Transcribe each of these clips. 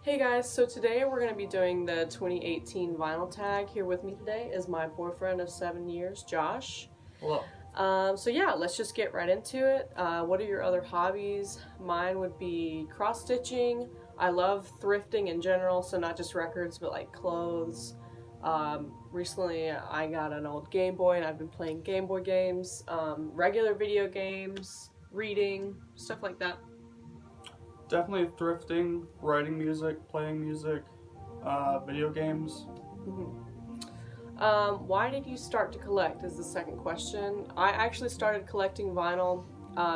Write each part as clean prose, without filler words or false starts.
Hey guys, so today we're going to be doing the 2018 vinyl tag. Here with me today is my boyfriend of 7 years, Josh. Hello. So yeah, let's just get right into it. What are your other hobbies? Mine would be cross-stitching. I love thrifting in general, so not just records, but like clothes. Recently I got an old Game Boy and I've been playing Game Boy games, regular video games, reading, stuff like that. Definitely thrifting, writing music, playing music, video games. Why did you start to collect is the second question. I actually started collecting vinyl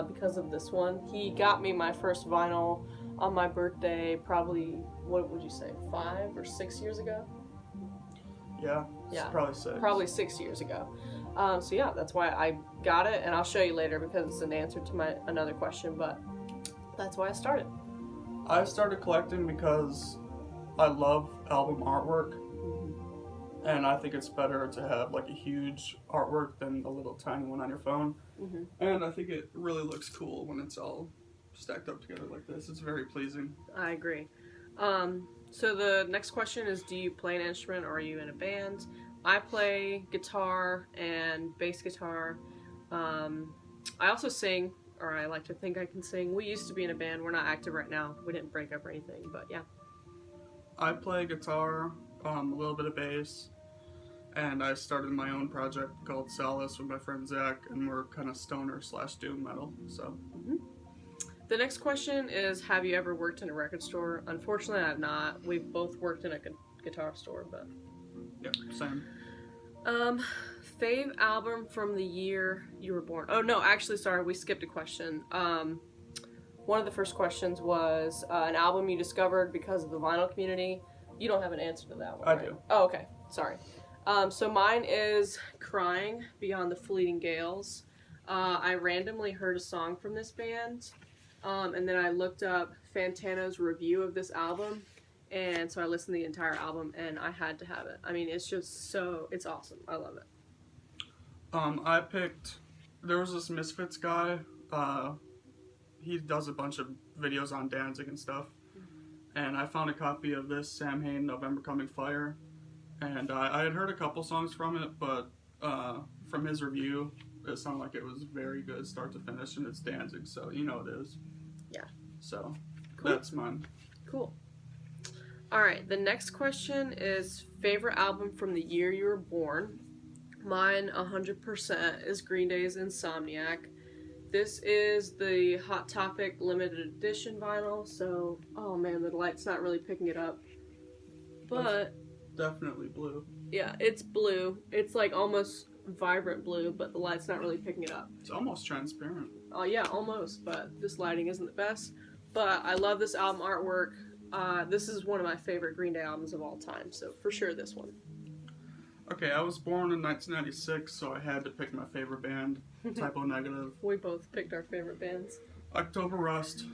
because of this one. He got me my first vinyl on my birthday probably, what would you say, 5 or 6 years ago? Yeah, probably 6. Probably 6 years ago. So yeah, that's why I got it, and I'll show you later because it's an answer to my another question, but that's why I started. I started collecting because I love album artwork, and I think it's better to have like a huge artwork than a little tiny one on your phone. And I think it really looks cool when it's all stacked up together like this. It's very pleasing. I agree. So the next question is, do you play an instrument or are you in a band? I play guitar and bass guitar. I also sing, or I like to think I can sing. We used to be in a band. We're not active right now. We didn't break up or anything, but yeah. I play guitar, a little bit of bass, and I started my own project called Solace with my friend Zach, and we're kind of stoner/doom metal, so. The next question is, have you ever worked in a record store? Unfortunately, I have not. We've both worked in a guitar store, but... Yep, same. Fave album from the year you were born. Oh, no, actually, sorry, we skipped a question. One of the first questions was an album you discovered because of the vinyl community. You don't have an answer to that one, right? I do. Oh, okay. Sorry. So mine is Crying, Beyond the Fleeting Gales. I randomly heard a song from this band, and then I looked up Fantano's review of this album, and so I listened to the entire album, and I had to have it. I mean, it's just it's awesome. I love it. I picked, there was this Misfits guy, he does a bunch of videos on Danzig and stuff, and I found a copy of this Sam Hain November Coming Fire, and I had heard a couple songs from it, but from his review, it sounded like it was very good start to finish, and it's Danzig, so you know it is. Yeah. So, cool. That's mine. Cool. Alright, the next question is favorite album from the year you were born. Mine, 100%, is Green Day's Insomniac. This is the Hot Topic limited edition vinyl, so, oh man, the light's not really picking it up. But... Definitely blue. Yeah, it's blue. It's like almost vibrant blue, but the light's not really picking it up. It's almost transparent. Oh yeah, almost, but this lighting isn't the best. But I love this album artwork. This is one of my favorite Green Day albums of all time, so for sure this one. Okay, I was born in 1996, so I had to pick my favorite band, Typo Negative. We both picked our favorite bands. October Rust.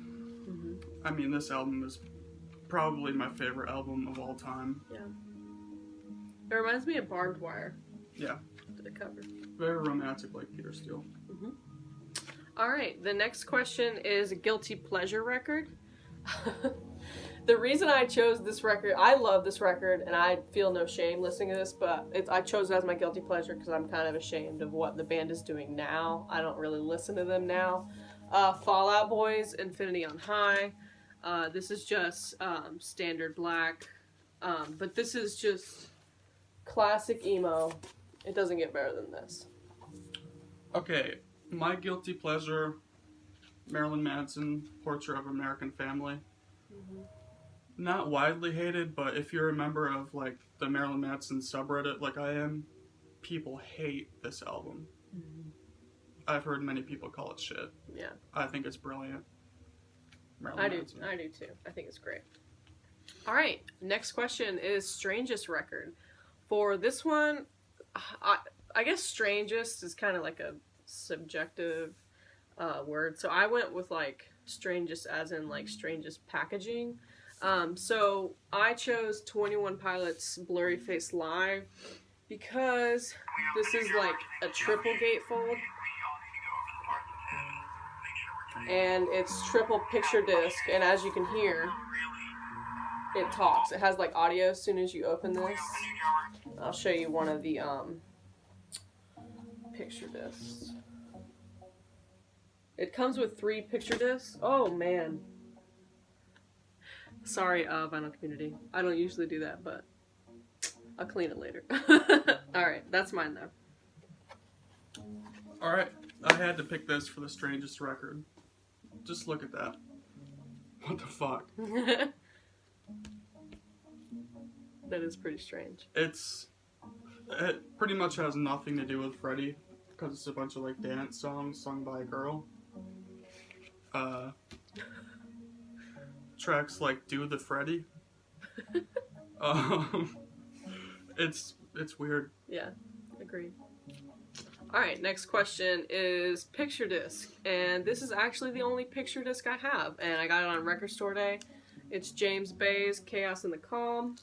I mean, this album is probably my favorite album of all time. Yeah. It reminds me of Barbed Wire. Yeah. The cover. Very romantic, like Peter Steele. Alright, the next question is a guilty pleasure record. The reason I chose this record, I love this record, and I feel no shame listening to this, but I chose it as my guilty pleasure because I'm kind of ashamed of what the band is doing now. I don't really listen to them now. Fall Out Boy's Infinity on High. This is just standard black, but this is just classic emo. It doesn't get better than this. Okay, my guilty pleasure, Marilyn Manson, Portrait of American Family. Not widely hated, but if you're a member of like the Marilyn Manson subreddit like I am, people hate this album. I've heard many people call it shit. Yeah. I think it's brilliant. I do too. I think it's great. Alright, next question is Strangest record. For this one, I guess strangest is kind of like a subjective word. So I went with like strangest as in like strangest packaging. So I chose 21 Pilots Blurry Face Live because this is like a triple gatefold. And it's triple picture disc, and as you can hear, it talks. It has like audio as soon as you open this. I'll show you one of the picture discs. It comes with 3 picture discs. Oh man. Sorry, vinyl community. I don't usually do that, but I'll clean it later. Alright, that's mine though. Alright, I had to pick this for the Strangest record. Just look at that. What the fuck? That is pretty strange. It pretty much has nothing to do with Freddie, because it's a bunch of like dance songs sung by a girl. Tracks like "Do the Freddie." It's weird. Yeah, agreed. Alright, next question is picture disc. And this is actually the only picture disc I have. And I got it on Record Store Day. It's James Bay's Chaos and the Calm.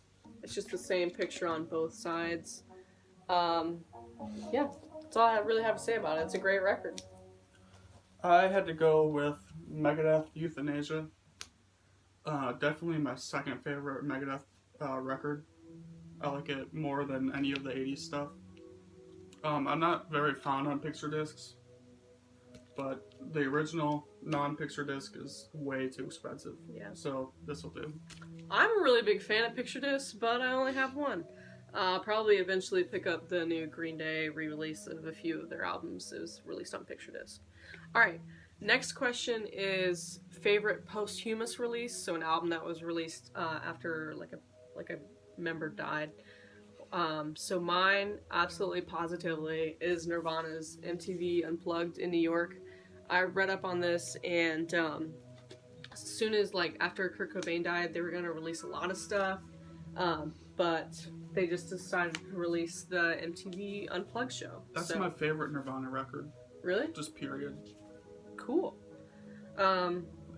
It's just the same picture on both sides. Yeah, that's all I really have to say about it. It's a great record. I had to go with Megadeth Euthanasia. Definitely my second favorite Megadeth record. I like it more than any of the 80s stuff. I'm not very fond on picture discs, but the original non-picture disc is way too expensive. Yeah. So this will do. I'm a really big fan of picture discs, but I only have one. I'll probably eventually pick up the new Green Day re-release of a few of their albums. It was released on picture disc. Alright, next question is favorite posthumous release, so an album that was released after like a member died. So mine, absolutely positively, is Nirvana's MTV Unplugged in New York. I read up on this, and as soon as, like, after Kurt Cobain died, they were going to release a lot of stuff, but they just decided to release the MTV Unplugged show. That's my favorite Nirvana record. Really? Just period. Cool.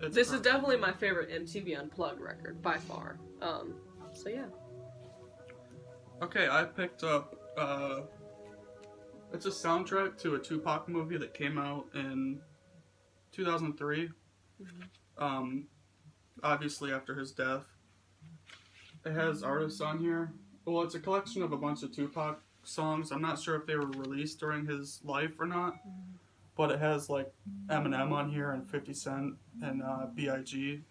This is definitely my favorite MTV Unplugged record, by far. So yeah. Okay, I picked up, it's a soundtrack to a Tupac movie that came out in 2003. Mm-hmm. Obviously after his death. It has artists on here. Well, it's a collection of a bunch of Tupac songs. I'm not sure if they were released during his life or not. Mm-hmm. But it has, like, Eminem on here and 50 Cent and B.I.G.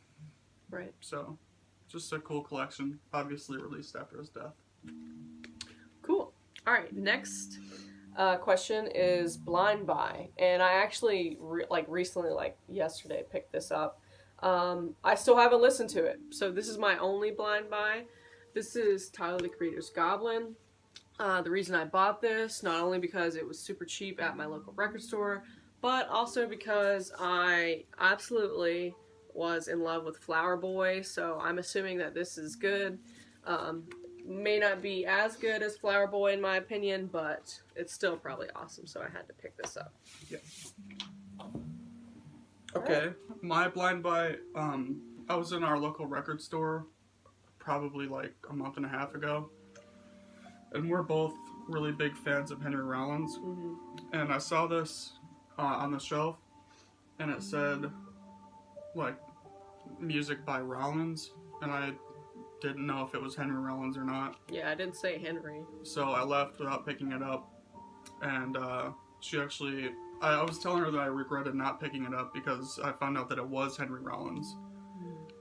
Right. So, just a cool collection. Obviously released after his death. Cool. Alright, next question is Blind By. And I actually, recently, like yesterday, picked this up. I still haven't listened to it. So this is my only Blind By. This is Tyler, the Creator's Goblin. The reason I bought this, not only because it was super cheap at my local record store, but also because I absolutely was in love with Flower Boy, so I'm assuming that this is good. May not be as good as Flower Boy in my opinion, but it's still probably awesome, so I had to pick this up. Yeah. Okay, right. My Blind By, I was in our local record store probably like a month and a half ago, and we're both really big fans of Henry Rollins, mm-hmm. and I saw this on the shelf, and it said, like, music by Rollins, and I didn't know if it was Henry Rollins or not. Yeah, I didn't say Henry. So I left without picking it up, and she actually, I was telling her that I regretted not picking it up because I found out that it was Henry Rollins,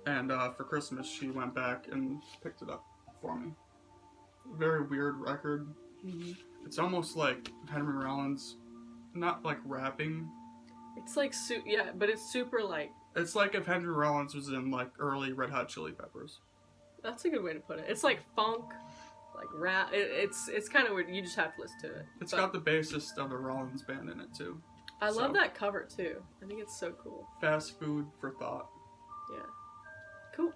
and for Christmas she went back and picked it up for me. Very weird record. Mm-hmm. It's almost like Henry Rollins, not like rapping. It's like, yeah, but it's super like... It's like if Henry Rollins was in like early Red Hot Chili Peppers. That's a good way to put it. It's like funk, like rap. It's kind of weird. You just have to listen to it. It's got the bassist of the Rollins band in it too. I love that cover too. I think it's so cool. Fast food for thought. Yeah. Cool.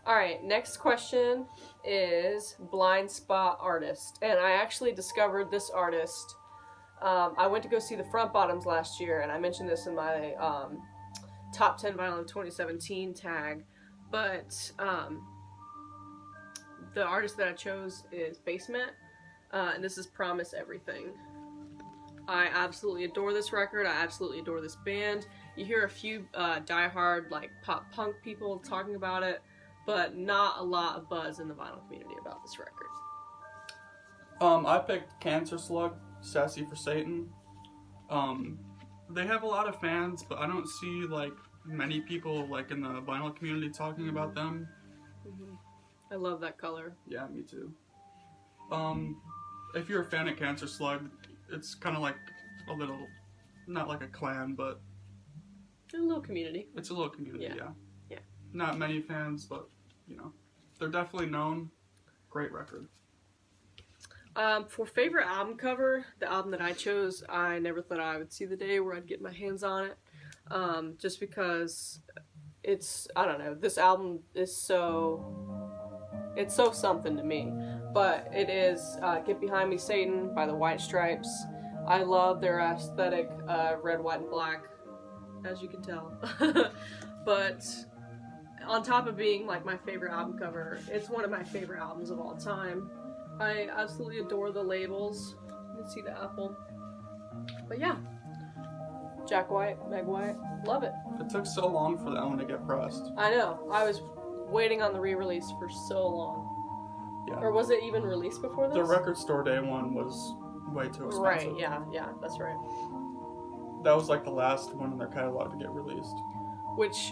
Alright, next question is blind spot artist. And I actually discovered this artist. I went to go see the Front Bottoms last year, and I mentioned this in my top 10 vinyl in 2017 tag. But the artist that I chose is Basement, and this is Promise Everything. I absolutely adore this record. I absolutely adore this band. You hear a few diehard like pop punk people talking about it, but not a lot of buzz in the vinyl community about this record. I picked Cancer Slug, Sassy for Satan. They have a lot of fans, but I don't see like many people like in the vinyl community talking about them. Mm-hmm. I love that color. Yeah, me too. If you're a fan of Cancer Slug, it's kind of like a little, not like a clan, but a little community. It's a little community, yeah. Yeah. Not many fans, but they're definitely known. Great record. For favorite album cover, the album that I chose, I never thought I would see the day where I'd get my hands on it. Just because I don't know, this album is it's so something to me. But it is Get Behind Me, Satan by the White Stripes. I love their aesthetic, red, white, and black, as you can tell. But on top of being like my favorite album cover, it's one of my favorite albums of all time. I absolutely adore the labels. You can see the apple. But yeah, Jack White, Meg White, love it. It took so long for that one to get pressed. I know. I was waiting on the re-release for so long. Yeah. Or was it even released before this? The record store day one was way too expensive. Right, yeah, that's right. That was like the last one in their catalog to get released. Which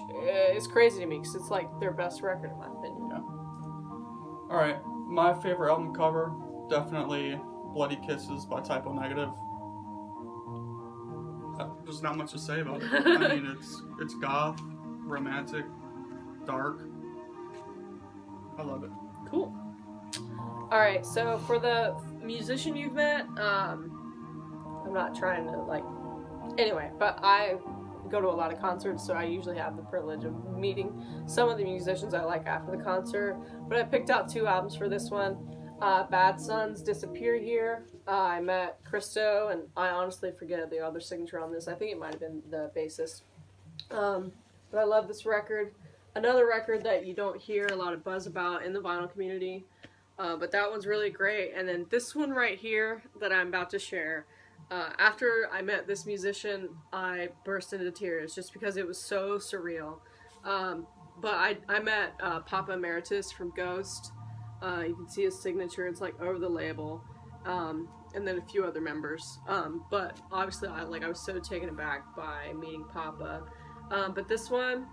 is crazy to me because it's like their best record in my opinion. Yeah. Alright, my favorite album cover, definitely Bloody Kisses by Typo Negative. There's not much to say about it. I mean, it's goth, romantic, dark. I love it. Cool. Alright, so for the musician you've met, I'm not trying to anyway, but I go to a lot of concerts, so I usually have the privilege of meeting some of the musicians I like after the concert. But I picked out 2 albums for this one. Bad Sons, Disappear Here. I met Christo, and I honestly forget the other signature on this. I think it might have been the bassist. But I love this record. Another record that you don't hear a lot of buzz about in the vinyl community. But that one's really great. And then this one right here that I'm about to share. After I met this musician, I burst into tears just because it was so surreal. But I met Papa Emeritus from Ghost. You can see his signature. It's like over the label. And then a few other members. But obviously I was so taken aback by meeting Papa. But this one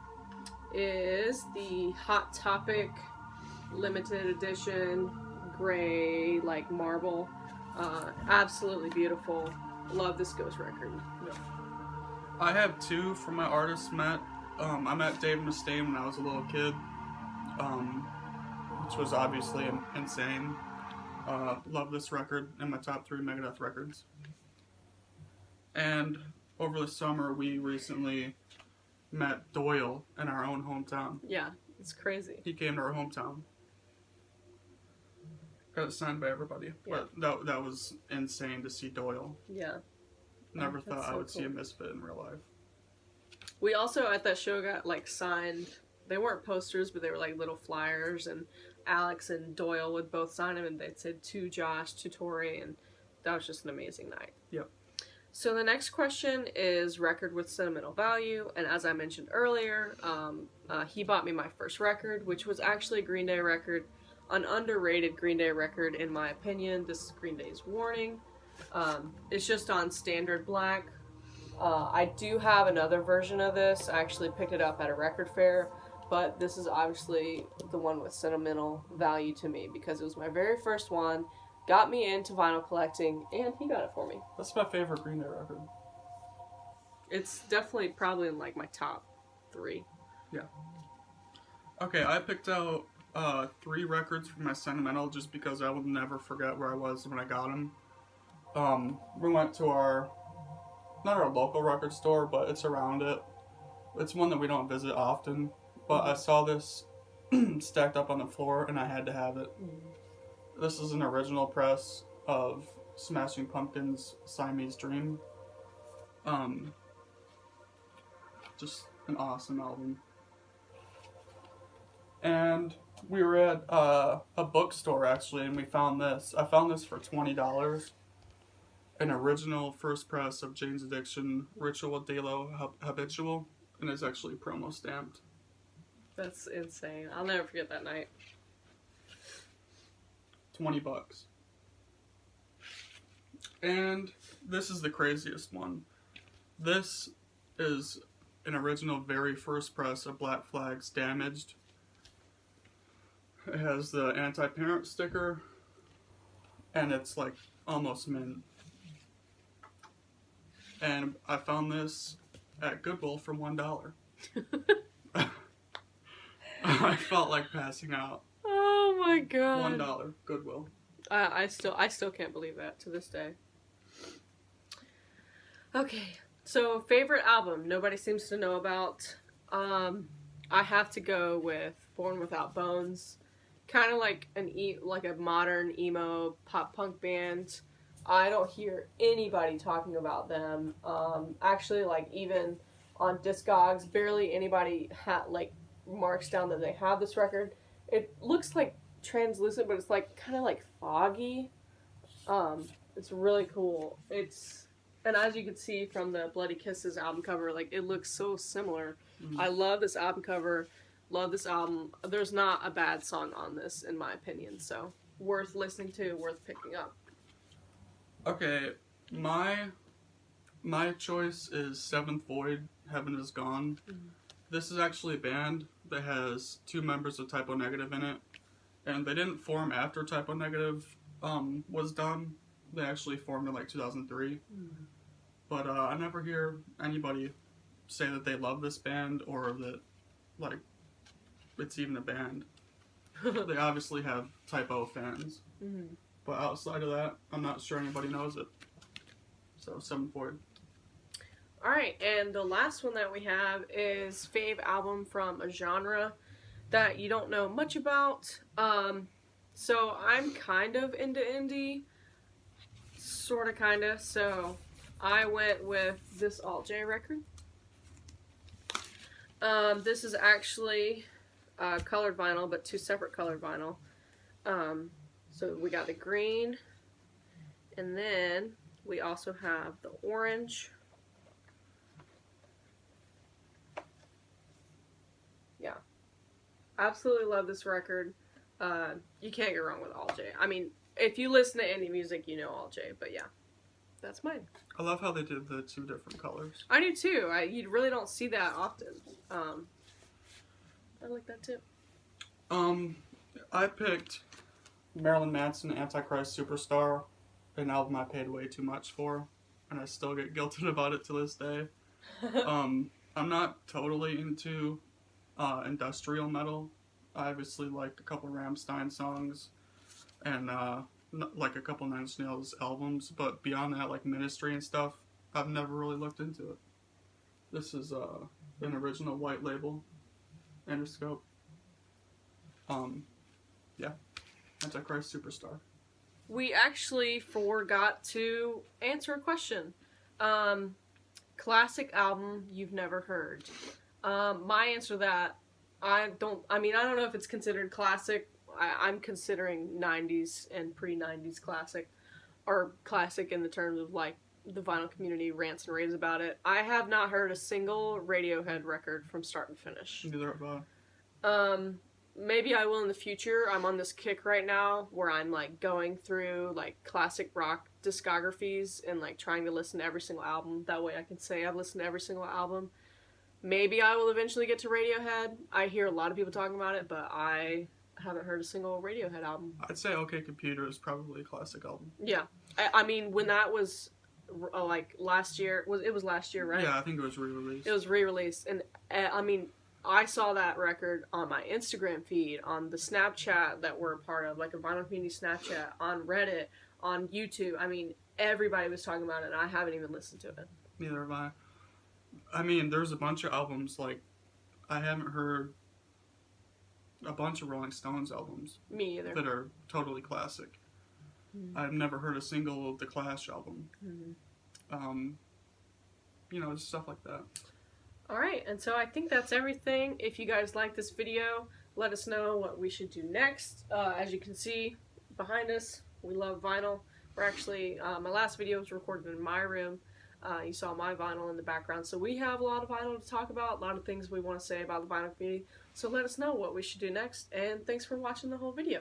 is the Hot Topic limited edition gray marble. Absolutely beautiful. Love this Ghost record. Yeah. I have 2 from my artists met. I met Dave Mustaine when I was a little kid, which was obviously insane. Love this record, in my top 3 Megadeth records. And over the summer, we recently met Doyle in our own hometown. Yeah, it's crazy. He came to our hometown. Got it signed by everybody. Yeah. But that was insane to see Doyle. Yeah. Never thought I would cool. see a Misfit in real life. We also at that show got signed. They weren't posters, but they were little flyers, and Alex and Doyle would both sign them, and they'd said to Josh, to Tori, and that was just an amazing night. Yep. So the next question is record with sentimental value, and as I mentioned earlier, he bought me my first record, which was actually a Green Day record, an underrated Green Day record in my opinion. This is Green Day's Warning. It's just on standard black. I do have another version of this. I actually picked it up at a record fair, but this is obviously the one with sentimental value to me because it was my very first one, got me into vinyl collecting, and he got it for me. That's my favorite Green Day record. It's definitely probably in my top 3. Yeah. Okay, I picked out 3 records for my sentimental just because I will never forget where I was when I got them. We went to not our local record store, but it's around it. It's one that we don't visit often, but I saw this stacked up on the floor and I had to have it. This is an original press of Smashing Pumpkins' Siamese Dream. Just an awesome album. And we were at a bookstore actually, and we found this. I found this for $20. An original first press of Jane's Addiction, Ritual de lo Habitual, and it's actually promo stamped. That's insane. I'll never forget that night. $20. And this is the craziest one. This is an original very first press of Black Flag's Damaged. It has the anti-parent sticker, and it's like almost mint. And I found this at Goodwill for $1. I felt like passing out. Oh my god. $1 Goodwill. I still can't believe that to this day. Okay, so favorite album nobody seems to know about. I have to go with Born Without Bones. Kind of like a modern emo pop punk band. I don't hear anybody talking about them. Actually, like even on Discogs, barely anybody marks down that they have this record. It looks like translucent, but it's like kind of like foggy. It's really cool. And as you can see from the Bloody Kisses album cover, like it looks so similar. Mm-hmm. I love this album cover. Love this album. There's not a bad song on this, in my opinion. So worth listening to, worth picking up. Okay, my choice is Seventh Void, Heaven Is Gone. Mm-hmm. This is actually a band that has 2 members of Typo Negative in it, and they didn't form after Typo Negative was done. They actually formed in like 2003. Mm-hmm. But I never hear anybody say that they love this band or that like it's even a band. They obviously have Typo fans. Mm-hmm. But outside of that, I'm not sure anybody knows it. So, Seventh Void. Alright, and the last one that we have is fave album from a genre that you don't know much about. So, I'm kind of into indie. Sorta, kinda. So, I went with this Alt J record. This is actually colored vinyl, but 2 separate colored vinyl. So we got the green, and then we also have the orange. Yeah. Absolutely love this record. You can't go wrong with Alt J. I mean, if you listen to indie music, you know Alt J, but yeah. That's mine. I love how they did the 2 different colors. I do too. You really don't see that often. I like that too. I picked Marilyn Manson, Antichrist Superstar, an album I paid way too much for, and I still get guilted about it to this day. I'm not totally into industrial metal. I obviously like a couple Rammstein songs, and like a couple Nine Inch Nails albums, but beyond that, like Ministry and stuff, I've never really looked into it. This is an original white label, Interscope. Yeah, Antichrist Superstar. We actually forgot to answer a question. Classic album you've never heard. My answer to that, I don't know if it's considered classic. I'm considering 90s and pre-90s classic, or classic in the terms of like the vinyl community rants and raves about it. I have not heard a single Radiohead record from start to finish. Neither have I. Maybe I will in the future. I'm on this kick right now where I'm like going through like classic rock discographies and like trying to listen to every single album. That way I can say I've listened to every single album. Maybe I will eventually get to Radiohead. I hear a lot of people talking about it, but I haven't heard a single Radiohead album. I'd say OK Computer is probably a classic album. Yeah. I mean, when that was like last year, it was last year, right? Yeah, I think it was re-released. It was re-released, and I mean, I saw that record on my Instagram feed, on the Snapchat that we're a part of, like a vinyl community Snapchat, on Reddit, on YouTube. I mean, everybody was talking about it, and I haven't even listened to it. Neither have I. I mean, there's a bunch of albums, like, I haven't heard a bunch of Rolling Stones albums. Me either. That are totally classic. Mm-hmm. I've never heard a single The Clash album. Mm-hmm. You know, just stuff like that. Alright, and so I think that's everything. If you guys like this video, let us know what we should do next. As you can see behind us, we love vinyl. We're actually, my last video was recorded in my room. You saw my vinyl in the background. So we have a lot of vinyl to talk about, a lot of things we want to say about the vinyl community. So let us know what we should do next, and thanks for watching the whole video.